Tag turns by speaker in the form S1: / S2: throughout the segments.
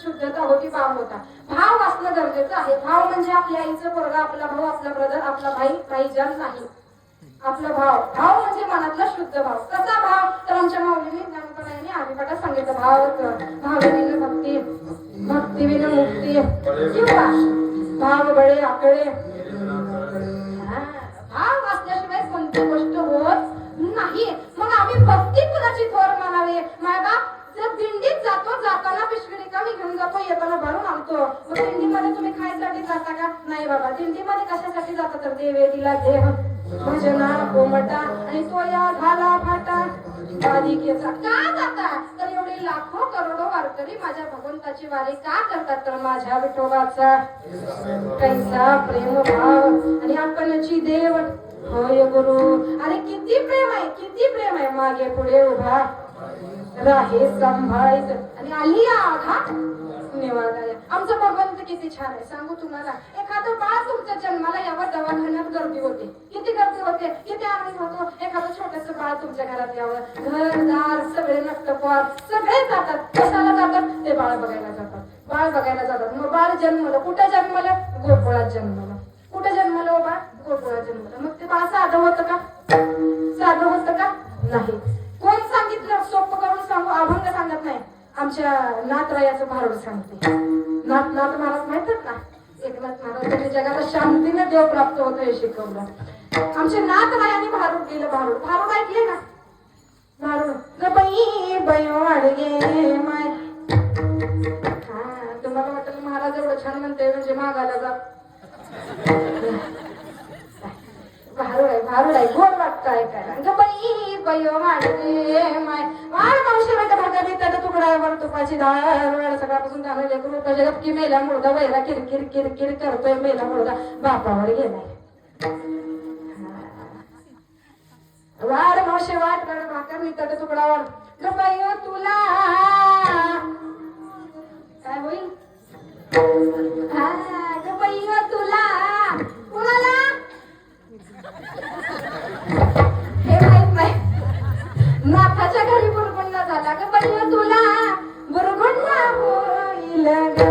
S1: शुद्धता होती, भाव होता. भाव असणं गरजेचं आहे. भाव म्हणजे आपल्या आईचं पोरगा, आपला भाऊ, आपला ब्रदर, आपला भाई जन नाही. आपला भाव म्हणजे मनातला शुद्ध भाव. कसा भाव? तर आमच्या माऊलीने ज्ञानपणाने आम्हीपटात सांगितलं, भावविन भक्ती, भक्तीविन मुक्ती, किंवा भाव बळे आकळे. भाव असल्याशिवाय कोणती गोष्ट होत नाही. मग आम्ही भक्ती कुणाची थोर म्हणावी? मायबाप जर दिंडीत जातो, जाताना पिशवी रिकामी घेऊन जातो, येताना भरून आणतो. मग दिंडीमध्ये तुम्ही खायसाठी जाता का? नाही बाबा. दिंडीमध्ये कशासाठी जाता? तर देवे दिला देह भजना कोमटा आणि तो या झाला फाटा बालिकेचा. का जाता? तर एवढे लाखो करोडो वारकरी माझ्या भगवंताची वारी का करतात? तर माझ्या विठोबाचा कैसा प्रेम भाव आणि आपणची देव होय गुरु. अरे किती प्रेम आहे, किती प्रेम आहे. मागे पुढे उभा राहे सांभाळायचं आणि आली आघा निवाडाया. आमचं भगवंत किती छान आहे सांगू तुम्हाला. एखादं बाळ तुमच्या जन्माला यावं, दवाखान्यात गर्दी होते. किती गर्दी होते, किती आनंद होतो. एखादं छोटस बाळ तुमच्या घरात यावं, घरदार सगळे नष्टपार सगळे जातात. कशाला जातात? ते बाळ बघायला जातात. बाळ बघायला जातात. मग बाळ जन्मलं कुठे? जन्मलं गोकुळात जन्मलं. कुठे जन्मलं हो बाळ? गोकुळात जन्मलं. मग ते बाळ साधं होतं का? साधं होतं का? नाही. कोण सांगितलं? सोपं करून सांगू, अभंग सांगत नाही. आमच्या नाथरायाचं भारूड सांगते. नाथ महाराज माहितात ना? एकनाथ महाराज त्यांनी जगाला शांतीने देव प्राप्त होतो हे शिकवलं. आमच्या नाथरायाने भारूड दिलं. भारूड ऐकले ना? भारूड गबाई बयो अडगे माय. तुम्हाला वाटलं महाराज एवढं छान म्हणते म्हणजे मागायला जा. भारूड आहे गोड वाटतं ऐकायला. गबाई बयो अडगे माय. वाळ मावशी भागा देतात तुकड्यावर तुपाची डाळ. सकाळपासून गाणं लेकरू गपकी मेला मुलगा वैरा किरकिर किरकिर करतोय. मेला मुलगा बापावर गेलाय. वाढ मावशी वाट भाकर निघतात तुकडावर. गबाई तुला काय होईल? गबाई तुला कुणाला हे माहित नाही. नाथाच्या घरी बुरगुंडा झाला. गबाई तुला बुरगुंडा होईल ग.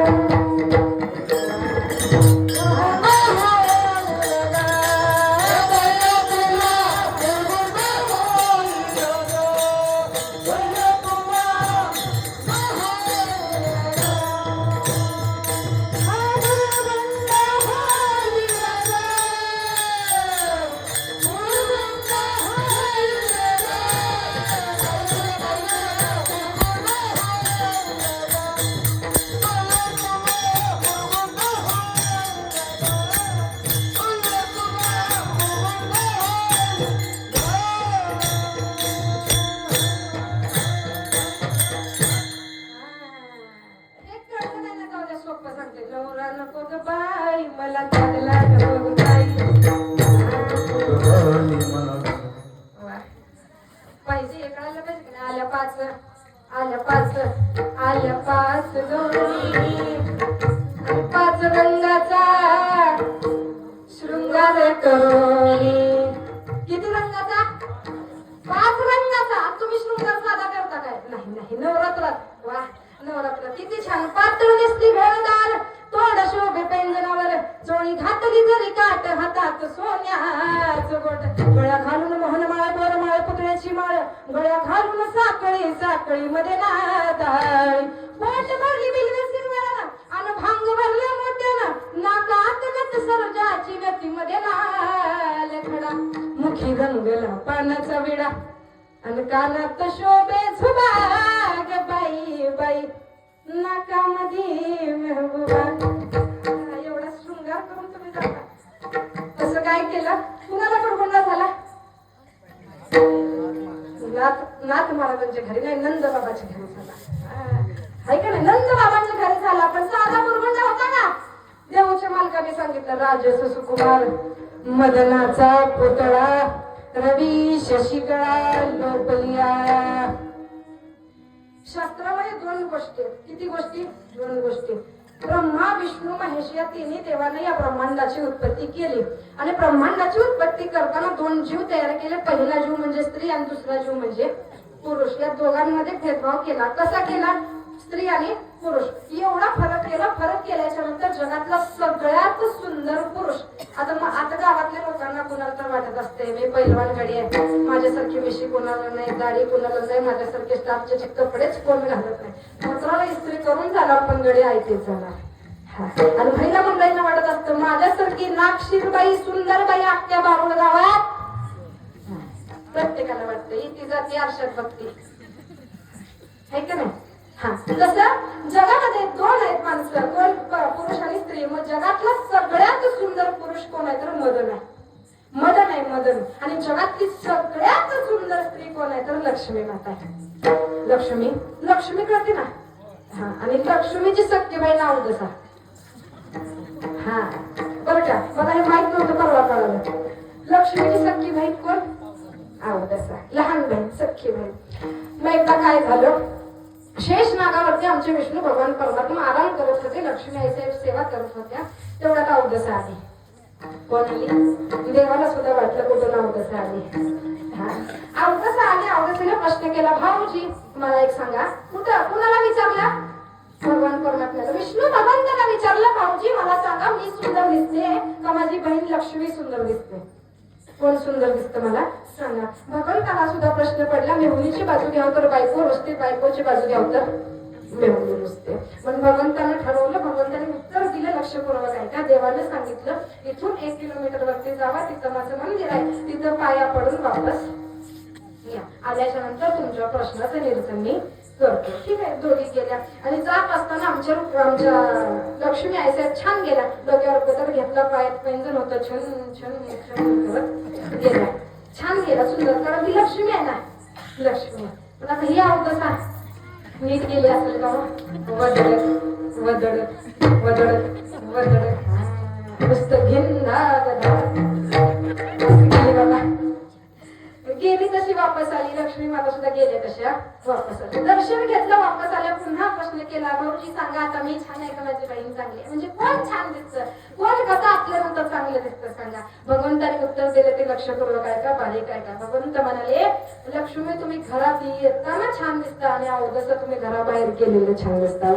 S1: पाच रंगाचा शृंगार करोनी. किती रंगाचा? 5 रंगाचा. तुम्ही शृंगार साधा करता काय? नाही. नवरात्रात वा नवरात्र किती छान. पातळ दिसती घरदार तोंड शोभे पैंजनावर. चोळी घातली जरी काट हातात सोन्याचं गोट. गळ्या घालून मोहनमाळ बोरमाळ पुतळ्याची माळ. गळ्या घालून साखळी मध्ये नादाळ. पोट भरली बिलवे सिरवळानं आणि भांग भरले मोठ्यानं. नाकात नत सरजाची नतीमध्ये लाल खडा. मुखी रंगला पानाचा विडा आणि कानात शोभे झुबा. बाई नाकामध्ये मेहबूबा. एवढा शृंगार करून तुम्ही जाता. तसं काय केलं? कुणाला बुरगुंडा झाला? नाथ महाराजांच्या घरी नाही, नंद बाबाच्या घरी झाला. आहे का नाही? नंद बाबांच्या घरी झाला. पण साधा बुरगुंडा होता का? देऊच्या मालकाने सांगितलं, राजस सुकुमार मदनाचा पुतळा रवी शशिकळा लोपलिया. शास्त्रामध्ये 2 गोष्टी. किती गोष्टी? 2 गोष्टी. ब्रह्मा विष्णू महेश या तिन्ही देवाने या ब्रह्मांडाची उत्पत्ती केली. आणि ब्रह्मांडाची उत्पत्ती करताना 2 जीव तयार केले. पहिला जीव म्हणजे स्त्री आणि दुसरा जीव म्हणजे पुरुष. या दोघांमध्ये भेदभाव केला. कसा केला? स्त्री आणि पुरुष एवढा फरक केला. फरक केल्याच्या नंतर जगातला सगळ्यात सुंदर पुरुष. आता गावातल्या लोकांना कुणाला तर वाटत असते मी पैलवान गडी आहे, माझ्यासारखी मिशी कोणाला नाही, दाढी कोणाला नाही, माझ्यासारखे स्टाफचे कपडेच कोण घालत नाही, पत्राला इस्त्री करून झाला पण गडी ऐकतेच झाला. आणि महिला मंडळींना वाटत असतं माझ्यासारखी नागशीरबाई सुंदरबाई अख्ख्या बारुळ गावात. प्रत्येकाला वाटतं इथे जाती आरशात बघती आहे का नाही. जसं जगामध्ये दोन आहेत माणसं, कोण पुरुष आणि स्त्री. मग जगातला सगळ्यात सुंदर पुरुष कोण आहे तर मदन आहे. मदन आहे मदन. आणि जगातली सगळ्यात सुंदर स्त्री कोण आहे तर लक्ष्मी माता आहे. लक्ष्मी लक्ष्मी कळते ना. आणि लक्ष्मीची सख्यबाई नाव जसा. बरं का मला हे माहित नव्हतं, परवा कळालं. लक्ष्मीची सख्खी बहीण कोण आवडसा, लहान बहीण सख्खी बहीण. मग एकदा काय झालं, शेष नागावरती आमचे विष्णू भगवान परमात्मा आराम करत होते, लक्ष्मी आईसाहेब सेवा करत होत्या. तेवढ्यात अवदसा आली. कोण आली? देवाला सुद्धा वाटलं कुठून अवदसा आली. अवदसा आली. अवदसेने प्रश्न केला, भाऊजी मला एक सांगा, कुठं कुणाला विचारला? भगवान परमात्म्याला, विष्णू भगवंताला विचारलं, भाऊजी मला सांगा मी सुंदर दिसते का माझी बहीण लक्ष्मी सुंदर दिसते? कोण सुंदर दिसतं मला सांगा. भगवंताला सुद्धा प्रश्न पडला, मेहुणीची बाजू घ्याव तर बायको रुसते, बायकोची बाजू घ्याव तर मेहुणी रुसते. पण भगवंतानं ठरवलं, भगवंताने उत्तर दिलं लक्षपूर्वक आहे का. देवाने सांगितलं इथून 1 किलोमीटर वरती जावा, तिथं माझं मंदिर आहे, तिथं पाया पडून वापस या. आल्याच्या नंतर तुमच्या प्रश्नाचं निरसन मी करतो. ठीक आहे. दोघी गेल्या आणि जात असताना आमच्या लक्ष्मी आईसाहेब छान गेला, डोक्यावर पदर घेतला, पायात पैंजण होतं, छन छन छन करत गेला. छान गेला, सुंदर. कारण ती लक्ष्मी आहे ना, लक्ष्मी. पण आता ही अवदसा नीट गेली असेल का? वदडत वदडत वदडत वदडत नुसतं घेणा गेली बाबा. गेली तशी वापस आली. लक्ष्मी माता सुद्धा गेल्या तशा वापस आली. दर्शन घेतलं, वापस आल्या. पुन्हा प्रश्न केला, भाऊजी सांगा आता मी छान आहे का माझी बहीण चांगली आहे? म्हणजे कोण छान दिसतं, कोण कसं आपल्यानंतर चांगलं दिसतं सांगा. भगवंताने उत्तर दिले ते लक्षपूर्वक आहे का बारीक आहे का. भगवंत म्हणाले, लक्ष्मी तुम्ही घरात येताना छान दिसता आणि अवदसा तुम्ही घराबाहेर केलेलं छान दिसता.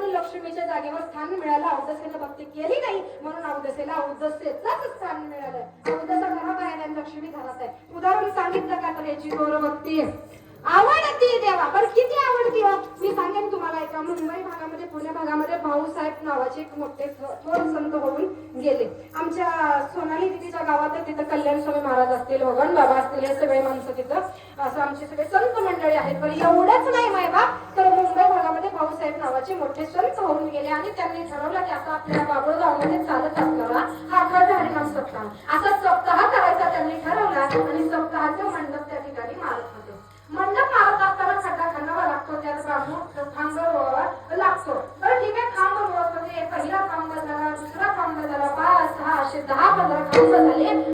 S1: लक्ष्मीच्या जागेवर स्थान मिळालं. अवदसेला भक्ती केली नाही म्हणून अवदसेला अवदसेचाच स्थान मिळालं. अवदसा घरात आहे आणि लक्ष्मी घरात आहे. उदाहरण सांगितलं का तर याची दोर भक्ती आवडती देवा. पण किती आवडती हो मी सांगेन तुम्हाला. एका मुंबई भागामध्ये, पुणे भागामध्ये भाऊसाहेब नावाचे एक मोठे थोर संत होऊन गेले. आमच्या सोनाली दिदीच्या गावात तिथं कल्याण स्वामी महाराज असतील, भगवान बाबा असतील, हे सगळे माणसं तिथं असं आमचे सगळे संत मंडळी आहेत. पण एवढंच नाही मायबा, तर मुंबई भागामध्ये भाऊसाहेब नावाचे मोठे संत होऊन गेले आणि त्यांनी ठरवलं की आता आपल्या बाबुळगावमध्ये चालत असणारा हा अखंड हरिनाम सप्ताह, असा सप्ताह करायचा त्यांनी ठरवला. आणि सप्ताहाचं मंडप त्या ठिकाणी मारत होते. मंडप मारत असताना खड्डा खणावा लागतो, त्यात बाजू खांब लागतो. बरं ठीक आहे, खांब रोवत होते. पहिला खांब झाला, दुसरा खांब झाला, 5, 6 असे 10-15 खांब झाले.